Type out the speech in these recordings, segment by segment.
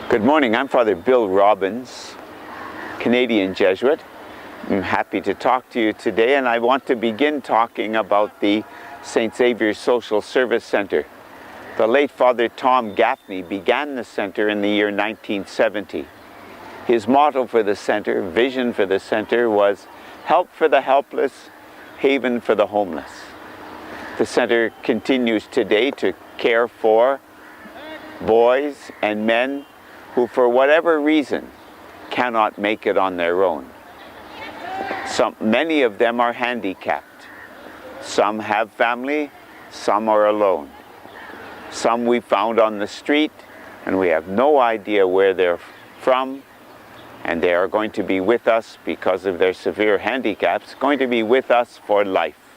Good morning, I'm Father Bill Robbins, Canadian Jesuit. I'm happy to talk to you today, and I want to begin talking about the St. Xavier's Social Service Center. The late Father Tom Gaffney began the center in the year 1970. His motto for the center, vision for the center, was help for the helpless, haven for the homeless. The center continues today to care for boys and men who, for whatever reason, cannot make it on their own. Many of them are handicapped. Some have family, some are alone. Some we found on the street, and we have no idea where they're from, and they are going to be with us because of their severe handicaps, going to be with us for life.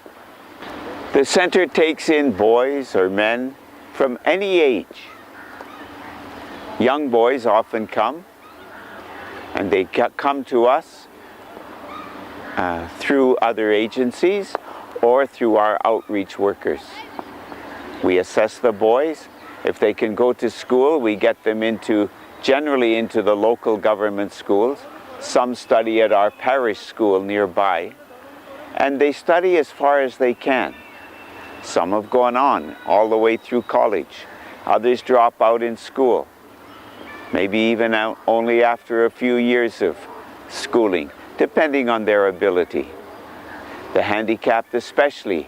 The center takes in boys or men from any age. Young boys often come, and they come to us through other agencies or through our outreach workers. We assess the boys. If they can go to school, we get them generally into the local government schools. Some study at our parish school nearby, and they study as far as they can. Some have gone on all the way through college. Others drop out in school, maybe even out only after a few years of schooling, depending on their ability. The handicapped especially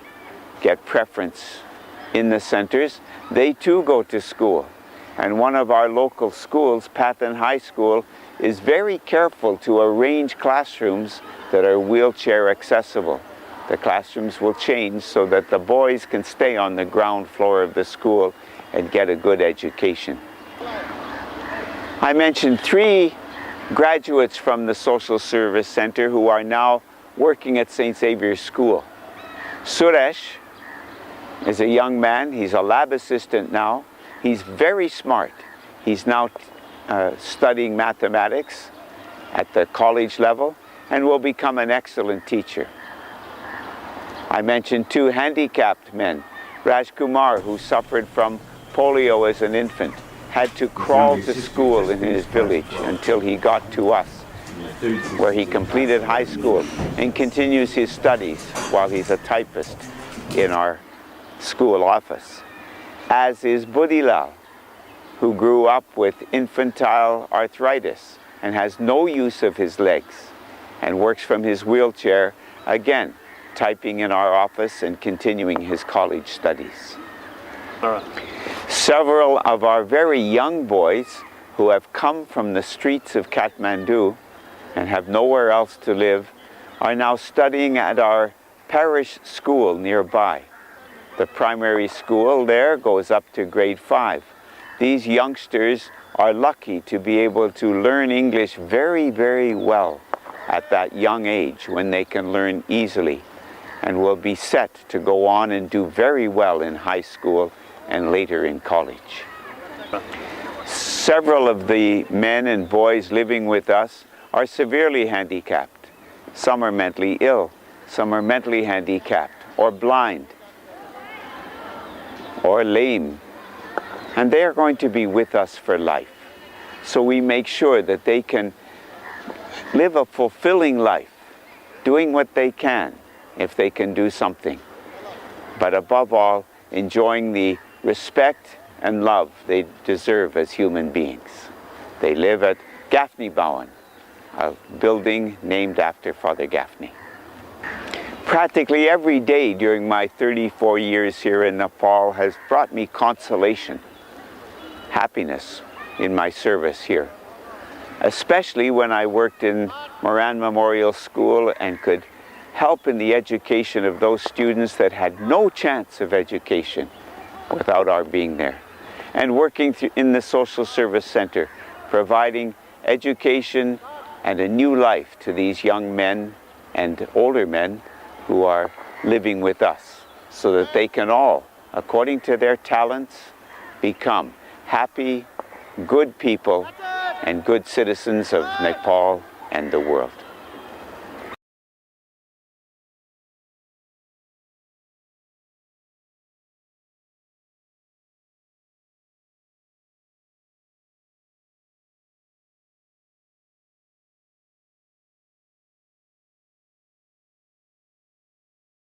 get preference in the centers. They too go to school. And one of our local schools, Patton High School, is very careful to arrange classrooms that are wheelchair accessible. The classrooms will change so that the boys can stay on the ground floor of the school and get a good education. I mentioned 3 graduates from the Social Service Center who are now working at St. Xavier's School. Suresh is a young man. He's a lab assistant now. He's very smart. He's now studying mathematics at the college level and will become an excellent teacher. I mentioned 2 handicapped men. Raj Kumar, who suffered from polio as an infant, had to crawl to school in his village until he got to us, where he completed high school and continues his studies while he's a typist in our school office. As is Budilal, who grew up with infantile arthritis and has no use of his legs and works from his wheelchair, again, typing in our office and continuing his college studies. Several of our very young boys who have come from the streets of Kathmandu and have nowhere else to live are now studying at our parish school nearby. The primary school there goes up to grade 5. These youngsters are lucky to be able to learn English very, very well at that young age when they can learn easily, and will be set to go on and do very well in high school and later in college. Several of the men and boys living with us are severely handicapped. Some are mentally ill, some are mentally handicapped, or blind, or lame, and they are going to be with us for life. So we make sure that they can live a fulfilling life, doing what they can, if they can do something, but above all, enjoying the respect and love they deserve as human beings. They live at Gaffney Bowen, a building named after Father Gaffney. Practically every day during my 34 years here in Nepal has brought me consolation, happiness in my service here, especially when I worked in Moran Memorial School and could help in the education of those students that had no chance of education without our being there. And working in the Social Service Center, providing education and a new life to these young men and older men who are living with us, so that they can all, according to their talents, become happy, good people and good citizens of Nepal and the world.